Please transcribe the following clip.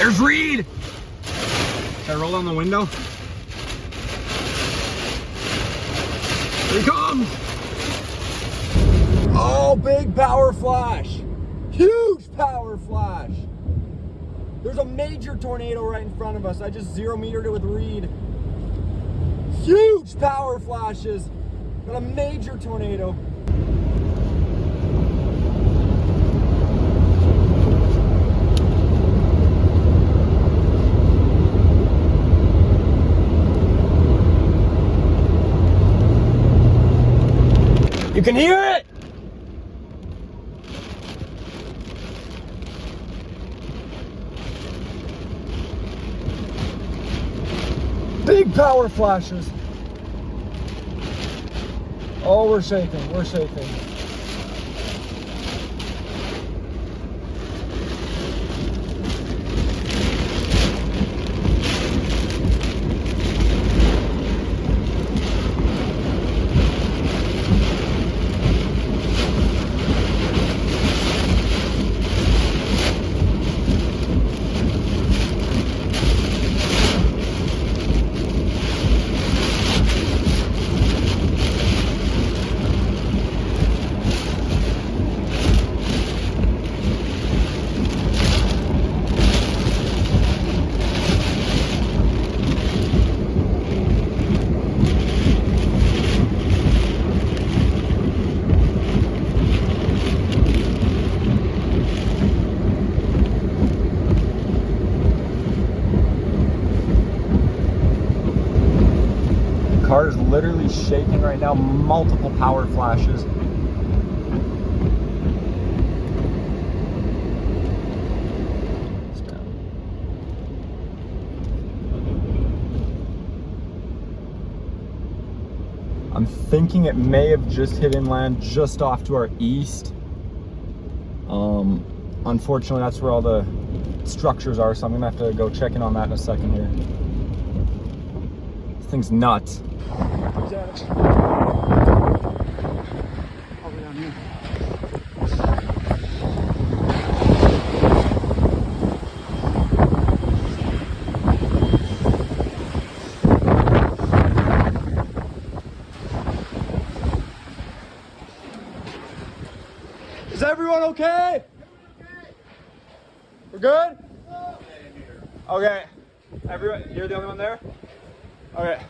There's Reed. Should I roll down the window? Here he comes. Oh, big power flash. Huge power flash. There's a major tornado right in front of us. I just 0-metered it with Reed. Huge power flashes. Got a major tornado. You can hear it! Big power flashes. Oh, we're shaking, we're shaking. Car is literally shaking right now, multiple power flashes. I'm thinking it may have just hit inland just off to our east. Unfortunately, that's where all the structures are, so I'm gonna have to go check in on that in a second here. This thing's nuts. Probably down here. Is everyone okay? We're good? Okay. Everyone, you're the only one there? Okay.